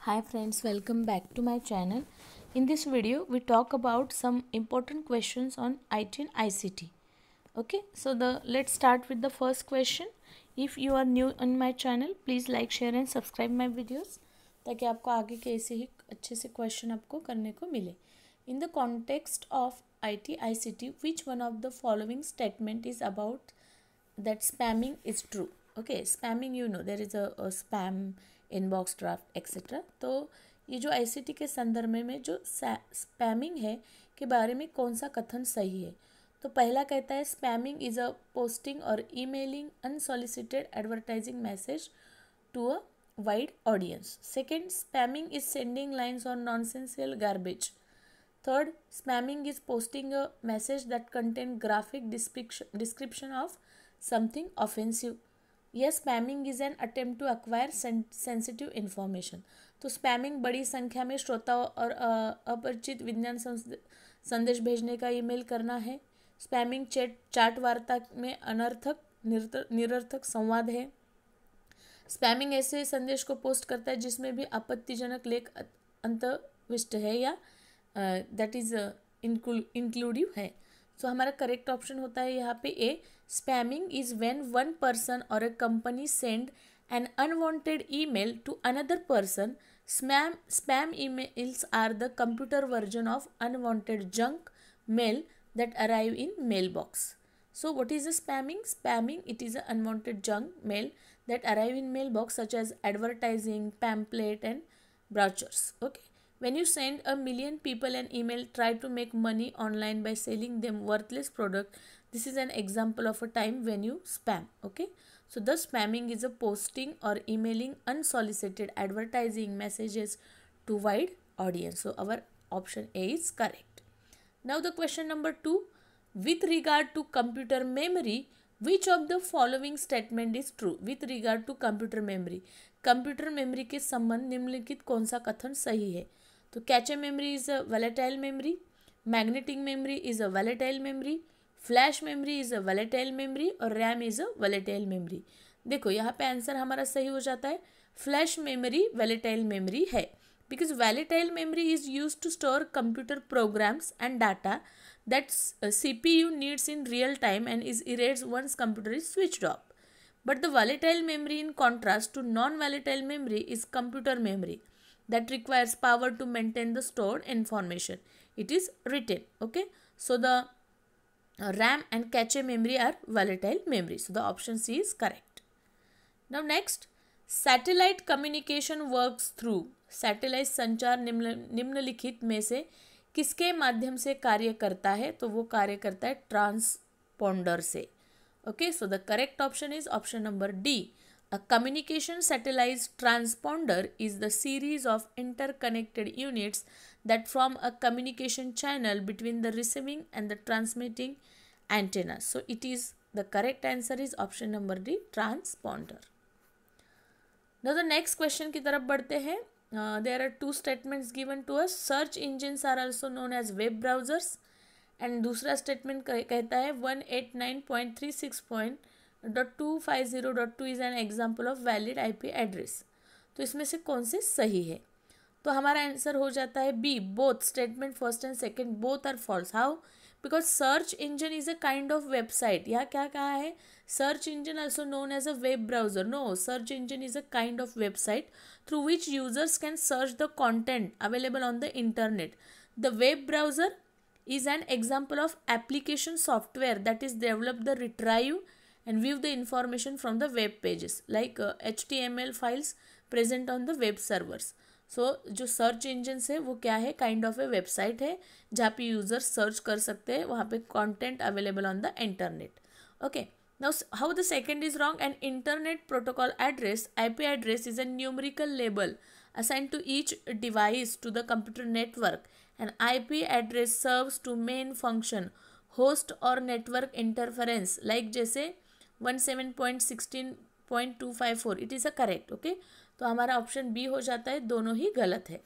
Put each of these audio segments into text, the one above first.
Hi friends, welcome back to my channel. In this video, we talk about some important questions on IT and ICT. Okay, so let's start with the first question. If you are new on my channel, please like, share and subscribe my videos ताकि आपको आगे के ऐसे ही अच्छे से question आपको करने को मिले. In the context of IT ICT, which one of the following statement is about that spamming is true? Okay, spamming, you know, there is a spam inbox draft etcetera. तो ये जो आईसीटी के संदर्भ में जो स्पैमिंग है के बारे में कौन सा कथन सही है. तो पहला कहता है स्पैमिंग इज़ अ पोस्टिंग और emailing unsolicited advertising message to a wide audience. Second, spamming is sending lines और nonsensical garbage. Third, spamming is posting a message that contain graphic description of something offensive. Yes, spamming is an attempt to acquire sensitive information. तो spamming बड़ी संख्या में श्रोताओं और अपरिचित विज्ञान संदेश भेजने का ईमेल करना है. स्पैमिंग चाट वार्ता में अनर्थक निरर्थक संवाद है. स्पैमिंग ऐसे संदेश को पोस्ट करता है जिसमें भी आपत्तिजनक लेख अंतर्विष्ट है या दैट इज इंक्लूडिव है. तो हमारा करेक्ट ऑप्शन होता है यहाँ पे A. Spamming is when one person और a company send an unwanted email to another person. Spam emails are the computer version of unwanted junk mail that arrive in mailbox. So what is the spamming? Spamming, it is an unwanted junk mail that arrive in mailbox such as advertising, pamphlet and brochures. Okay. When you send a million people an email, try to make money online by selling them worthless product. This is an example of a time when you spam. Okay. So the spamming is a posting or emailing unsolicited advertising messages to wide audience. So our option A is correct. Now the question number 2. With regard to computer memory, which of the following statement is true? With regard to computer memory, computer memory के संबंध निम्नलिखित कौन सा कथन सही है. तो cache memory is a volatile memory, magnetic memory is a volatile memory, flash memory is a volatile memory और RAM is a volatile memory. देखो यहाँ पे आंसर हमारा सही हो जाता है. फ्लैश मेमोरी वैलेटाइल मेमोरी है because volatile memory is used to store computer programs and data that CPU needs in real time and is erased once computer is switched off. But the volatile memory in contrast to non-volatile memory is computer memory that requires power to maintain the stored information. It is written. Okay. So the RAM and cache memory are volatile memory. So the option C is correct. Now next, satellite communication works through. Satellite संचार निम्नलिखित में से किसके माध्यम से कार्य करता है. तो वो कार्य करता है ट्रांसपोंडर से. Okay, so the correct option is option number D. A communication satellite transponder is the series of interconnected units that form a communication channel between the receiving end the transmitting antenna. So it is the correct answer is option number D, transponder. Now the next question की तरफ बढ़ते हैं. There are two statements given to us. Search engines are also known as web browsers. And दूसरा statement कहता है 189.36.250.2 is an example of valid IP address. तो इसमें से कौन से सही है. तो हमारा आंसर हो जाता है B. Both statement first and second both are false. How? Because search engine is a kind of website. यहाँ क्या कहा है? Search engine also known as a web browser. No, search engine is a kind of website through which users can search the content available on the internet. The web browser is an example of application software that is developed to retrieve and view the information from the web pages like HTML files present on the web servers. So जो search engine है वो क्या है? Kind of A website है जहाँ पे users search कर सकते हैं, वहाँ पे content available on the internet. Okay. Now, how the second is wrong? An internet protocol address, IP address, is a numerical label assigned to each device to the computer network. An IP address serves to main function, host or network interference, like जैसे 17.16.254. It is a correct. Okay. तो हमारा option B हो जाता है. दोनों ही गलत है.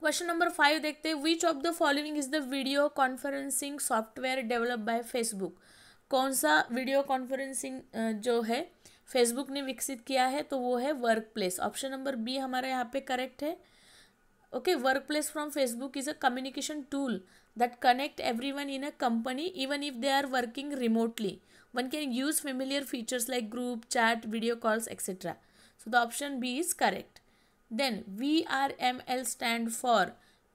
Question number 5 देखते हैं. Which of the following is the video conferencing software develop by Facebook. कौन सा वीडियो कॉन्फ्रेंसिंग जो है फेसबुक ने विकसित किया है, तो वो है work place. Option number B हमारा यहाँ पे करेक्ट है। Okay, work place from Facebook is a communication tool that connect everyone in a company even if they are working remotely. One can use familiar features like group chat, video calls, etc. So the option B is correct. Then VRML stand for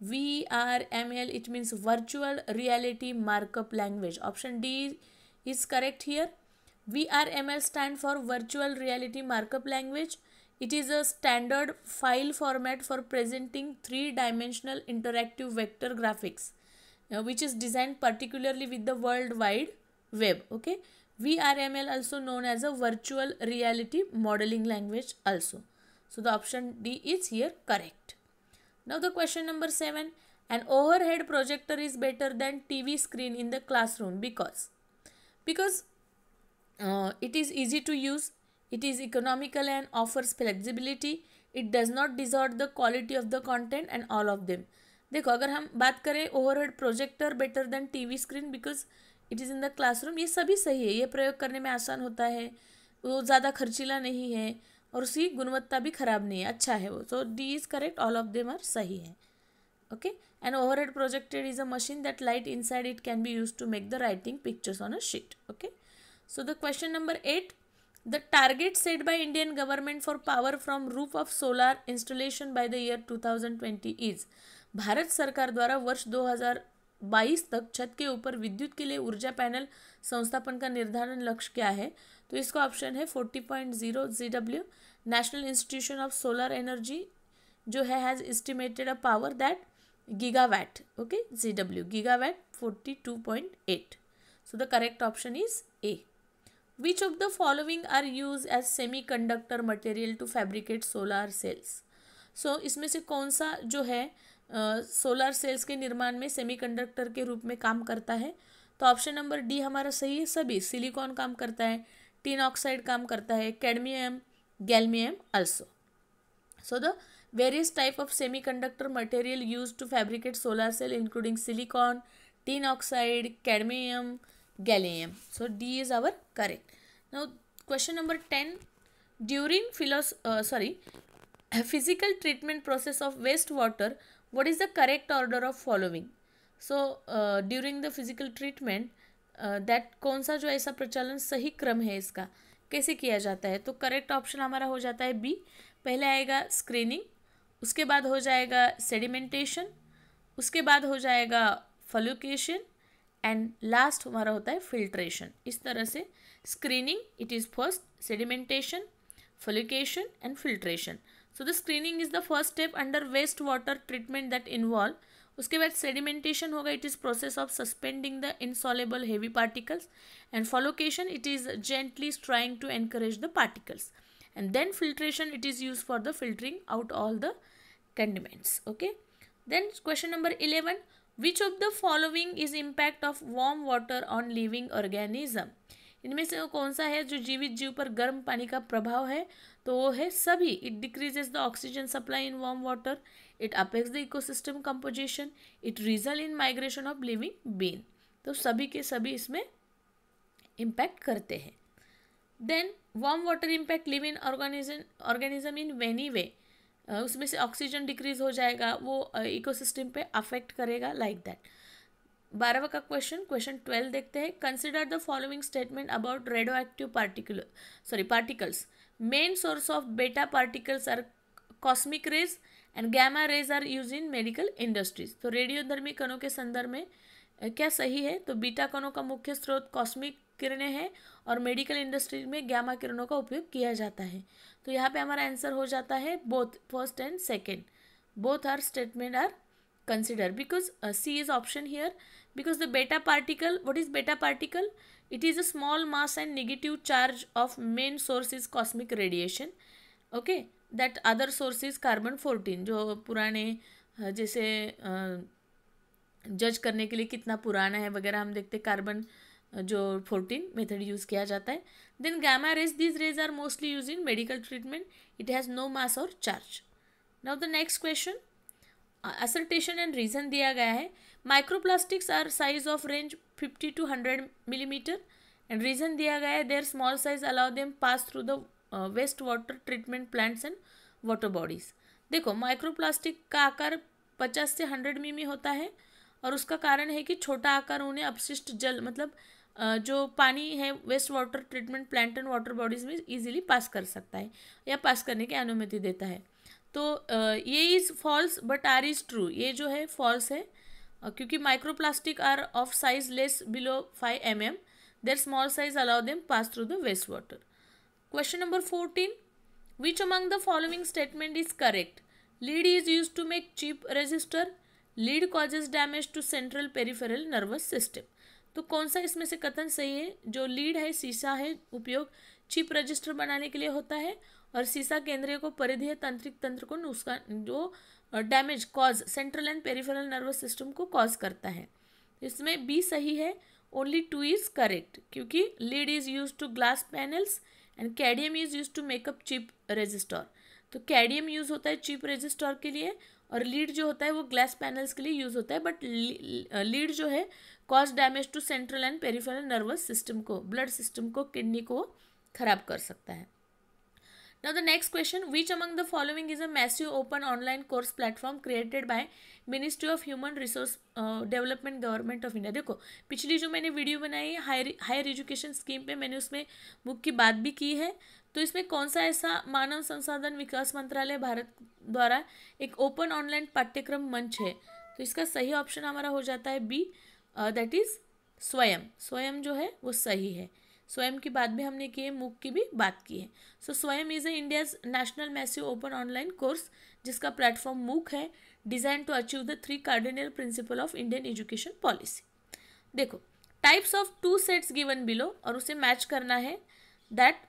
VRML, it means virtual reality markup language. Option D is correct here. VRML stand for virtual reality markup language. It is a standard file format for presenting three-dimensional interactive vector graphics, which is designed particularly with the World Wide Web. Okay, VRML also known as a virtual reality modeling language also. So the option D is here correct. Now the question number 7. An overhead projector is better than TV screen in the classroom because it is easy to use, it is economical and offers flexibility, it does not distort the quality of the content and all of them. देखो, अगर हम बात करें overhead projector better than TV screen because it is in the classroom, ये सभी सही है। ये प्रयोग करने में आसान होता है, वो ज़्यादा खर्चीला नहीं है और उसकी गुणवत्ता भी खराब नहीं है, अच्छा है वो। So D is correct, all of them are सही है। Okay, an overhead projector is a machine that light inside it can be use to make the writing pictures on a sheet. Okay, so the question number 8. The target set by Indian government for power from roof of solar installation by the year 2020 is. Bharat सरकार द्वारा वर्ष 2022 तक छत के ऊपर विद्युत के लिए ऊर्जा पैनल संस्थापन का निर्धारण लक्ष्य क्या है? तो इसका ऑप्शन है 40.0 GW। National institution of solar energy जो है has estimated a power that gigawatt. Okay, GW gigawatt 42.8। So the correct option is A. Which of the following are used as semiconductor material to fabricate solar cells? So इसमें से कौन सा जो है solar cells के निर्माण में semiconductor के रूप में काम करता है? तो ऑप्शन नंबर डी हमारा सही है। सभी सिलिकॉन काम करता है, टिन ऑक्साइड काम करता है, cadmium, गैल्मियम also. So the various type of semiconductor material used to fabricate solar cell including silicon, tin oxide, cadmium, gallium. So D is our correct. Now question number 10. During physical treatment process of wastewater, what is the correct order of following? So during the physical treatment that कौन सा जो ऐसा प्रचलन सही क्रम है इसका कैसे किया जाता है? तो करेक्ट ऑप्शन हमारा हो जाता है बी। पहले आएगा स्क्रीनिंग, उसके बाद हो जाएगा सेडिमेंटेशन, उसके बाद हो जाएगा फॉल्युकेशन एंड लास्ट हमारा होता है फिल्ट्रेशन। इस तरह से screening it is first, sedimentation, flocculation and filtration. So the screening is the first step under waste water treatment that involve. उसके बाद सेडिमेंटेशन होगा, it is process of suspending the insoluble heavy particles and flocculation it is gently trying to encourage the particles and then filtration it is used for the filtering out all the condiments. Okay, then question number 11. Which of the following is impact of warm water on living organism? इनमें से कौन सा है जो जीवित जीव पर गर्म पानी का प्रभाव है? तो वो है सभी। It decreases the oxygen supply in warm water, it affects the ecosystem composition, it result in migration of living being. तो सभी के सभी इसमें इम्पैक्ट करते हैं। Then warm water impact live in organism in any way, उसमें से oxygen decrease हो जाएगा, वो इकोसिस्टम पे अफेक्ट करेगा लाइक दैट। 12वां का क्वेश्चन 12 देखते हैं। Consider the following statement about radioactive particles. Main source of beta particles are cosmic rays and gamma rays are use in medical industries. तो रेडियोधर्मी कणों के संदर्भ में क्या सही है? तो बीटा कणों का मुख्य स्रोत कॉस्मिक किरणें हैं और मेडिकल इंडस्ट्री में गैमा किरणों का उपयोग किया जाता है। तो यहाँ पे हमारा आंसर हो जाता है both, first and second, both are statement are consider because C is option here because the beta particle, what is beta particle? It is a small mass and negative charge of main source is cosmic radiation. Okay, that other source is carbon 14, जो पुराने जैसे जज करने के लिए कितना पुराना है वगैरह हम देखते कार्बन जो 14 मेथड यूज़ किया जाता है। Then gamma rays, these rays are mostly use in medical treatment, it has no mass और charge. Now the next question, assertion and reason दिया गया है। Microplastics are size of range 50 to 100 millimetre and reason दिया गया है their small size allow them pass through the waste water treatment plants and water bodies. देखो microplastic का आकार 50 से 100 मिमी होता है और उसका कारण है कि छोटा आकार उन्हें अपशिष्ट जल मतलब जो पानी है waste water treatment plant and water bodies में इजीली पास कर सकता है या पास करने की अनुमति देता है। तो ये is false but R is true, ये जो है फॉल्स है क्योंकि microplastic are of size less below 5 mm, their small size allow them pass through the waste water. Question number 14, which among the following statement is correct? Lead is use to make chip register, lead causes damage to central peripheral nervous system. तो कौन सा इसमें से कथन सही है? जो lead है सीसा है उपयोग चिप रजिस्टर बनाने के लिए होता है और सीसा केंद्रीय को परिधीय तंत्रिक तंत्र को नुकसान जो damage cause central and peripheral nervous system को कॉज करता है। इसमें बी सही है, ओनली 2 इज करेक्ट क्योंकि lead is use to glass panels and cadmium is use to make up chip register. तो कैडमियम यूज होता है चिप रजिस्टर के लिए और लीड जो होता है वो ग्लास पैनल्स के लिए यूज होता है, बट लीड जो है cause damage to central and peripheral nervous system को, ब्लड सिस्टम को, किडनी को खराब कर सकता है। Now the next question, which among the following is a massive open online course platform created by Ministry of Human Resource Development Government of India? देखो पिछली जो मैंने वीडियो बनाई है हायर एजुकेशन स्कीम पे, मैंने उसमें बुक की बात भी की है। तो इसमें कौन सा ऐसा मानव संसाधन विकास मंत्रालय भारत द्वारा एक ओपन ऑनलाइन पाठ्यक्रम मंच है? तो इसका सही ऑप्शन हमारा हो जाता है बी, दैट इज स्वयं। स्वयं जो है वो सही है। स्वयं की बात भी हमने की है, मूक की भी बात की है। So Swayam is a India's national massive open online course जिसका प्लेटफॉर्म मूक है, design to achieve the 3 cardinal principle of Indian education policy. देखो types of 2 sets given below और उसे मैच करना है। दैट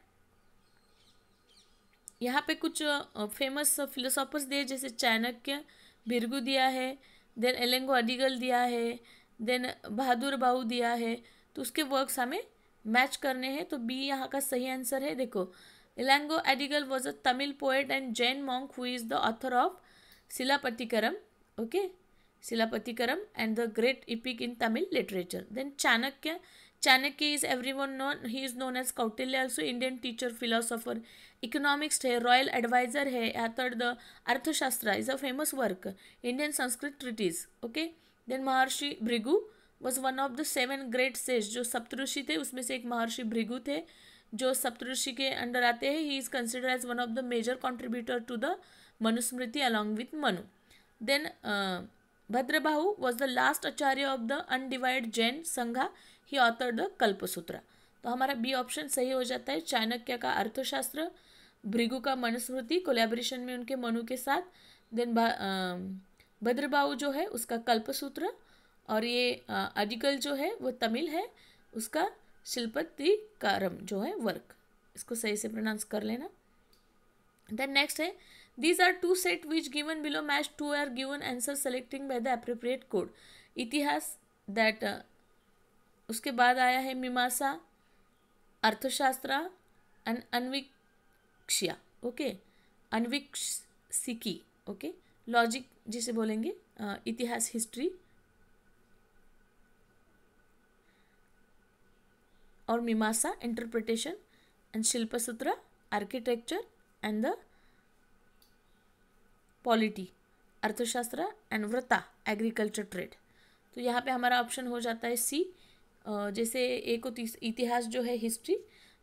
यहाँ पे कुछ फेमस फिलोसॉफर्स दिए जैसे चाणक्य, भृगु दिया है, देन एलेंगो अडिगल दिया है, देन बहादुर बाहू दिया है। तो उसके वर्क्स हमें मैच करने हैं। तो बी यहाँ का सही आंसर है। देखो Ilango Adigal was a Tamil poet and Jain monk who is the author of Silappatikaram, okay, Silappatikaram and the great epic in Tamil literature. Then Chanakya is everyone known, he is known as Kautilya also, Indian teacher, philosopher, economist है, royal advisor है, author the Arthashastra is a famous work, Indian Sanskrit treatise, okay. Then Maharshi Bhrigu was one of the 7 great sage, जो सप्तऋषि थे उसमें से एक महर्षि भृगु थे जो सप्तऋषि के अंडर आते हैं। He is consider as one of the major contributor to the Manusmriti along with Manu. Then Bhadrabahu was the last Acharya of the undivided Jain Sangha, he author the Kalpasutra. तो हमारा बी ऑप्शन सही हो जाता है। चाणक्य का अर्थशास्त्र, भृगु का मनुस्मृति कोलैबोरेशन में उनके मनु के साथ, देन भद्रबाहु जो है उसका कल्पसूत्र, और ये अडिगल जो है वो तमिल है, उसका शिल्पतिकारम जो है वर्क। इसको सही से प्रोनाउंस कर लेना। देन नेक्स्ट है, these are 2 set which given below match 2 are given answer selecting by the appropriate code. Itihasa, that उसके बाद आया है Mimamsa, Arthashastra and Anvikshiya, okay, Anvikshiki, okay, logic जिसे बोलेंगे, इतिहास हिस्ट्री, और Mimamsa interpretation, and Shilpasutra architecture, and the polity Arthashastra, and Varta agriculture trade. तो यहाँ पे हमारा ऑप्शन हो जाता है सी। जैसे एक इतिहास जो है हिस्ट्री,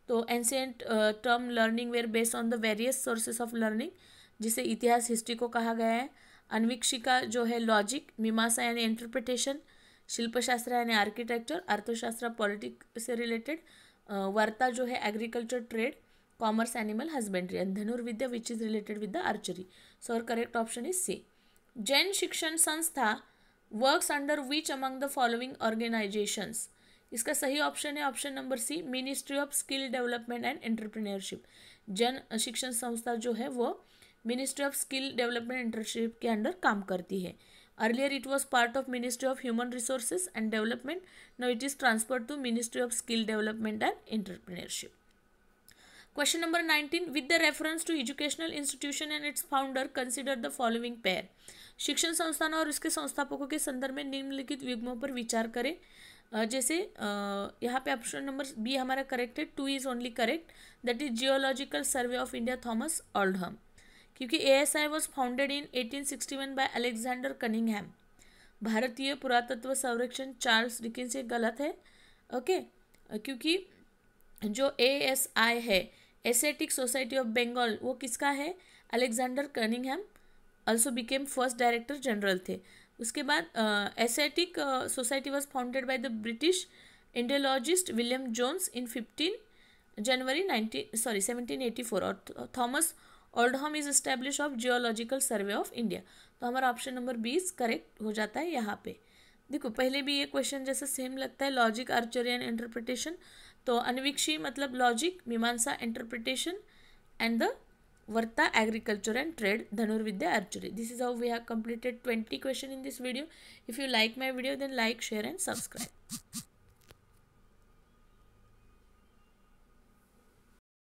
तो ancient term learning were based on the various sources of learning, जिसे इतिहास हिस्ट्री को कहा गया है। अन्वीक्षिका जो है लॉजिक, मीमांसा यानी इंटरप्रिटेशन, शिल्पशास्त्र यानी आर्किटेक्चर, अर्थशास्त्र पॉलिटिक्स से रिलेटेड, वार्ता जो है agriculture trade, commerce animal husbandry, and Dhanurvidya which is related with the archery. So और correct option is C. Jan Shikshan Sanstha works under which among the following organizations? इसका सही ऑप्शन है option number C, ministry of skill development and entrepreneurship. Jan Shikshan Sanstha जो है वो ministry of skill development entrepreneurship के under काम करती है। Earlier it was part of Ministry of Human Resources and Development. Now it is transferred to Ministry of Skill Development and Entrepreneurship. Question number 19. With the reference to educational institution and its founder, consider the following pair. शिक्षण संस्थानों और इसके संस्थापकों के संदर्भ में निम्नलिखित युग्मों पर विचार करें। जैसे यहाँ पे ऑप्शन नंबर बी हमारा करेक्ट है, 2 is only correct, that is geological survey of India, Thomas Oldham, क्योंकि ASI was founded in 1861 by Alexander Cunningham. भारतीय पुरातत्व संरक्षण चार्ल्स डिकिंस, ये गलत है। ओके, क्योंकि जो ASI है, एसेटिक सोसाइटी ऑफ बंगाल, वो किसका है? Alexander Cunningham also became first director general थे। उसके बाद Asiatic Society was founded by the British Indologist William Jones in 15 January 1784, और Thomas Oldham is establish of geological survey of India. तो हमारा option number 20 correct हो जाता है यहाँ पे। देखो पहले भी ये क्वेश्चन जैसे सेम लगता है, लॉजिक, आर्चरी एंड इंटरप्रिटेशन। तो अन्वीक्षी मतलब लॉजिक, मीमांसा interpretation, and the Varta agriculture and trade, Dhanurvidya archery. This is how we have completed 20 questions in this video. If you like my video, then like, share and subscribe.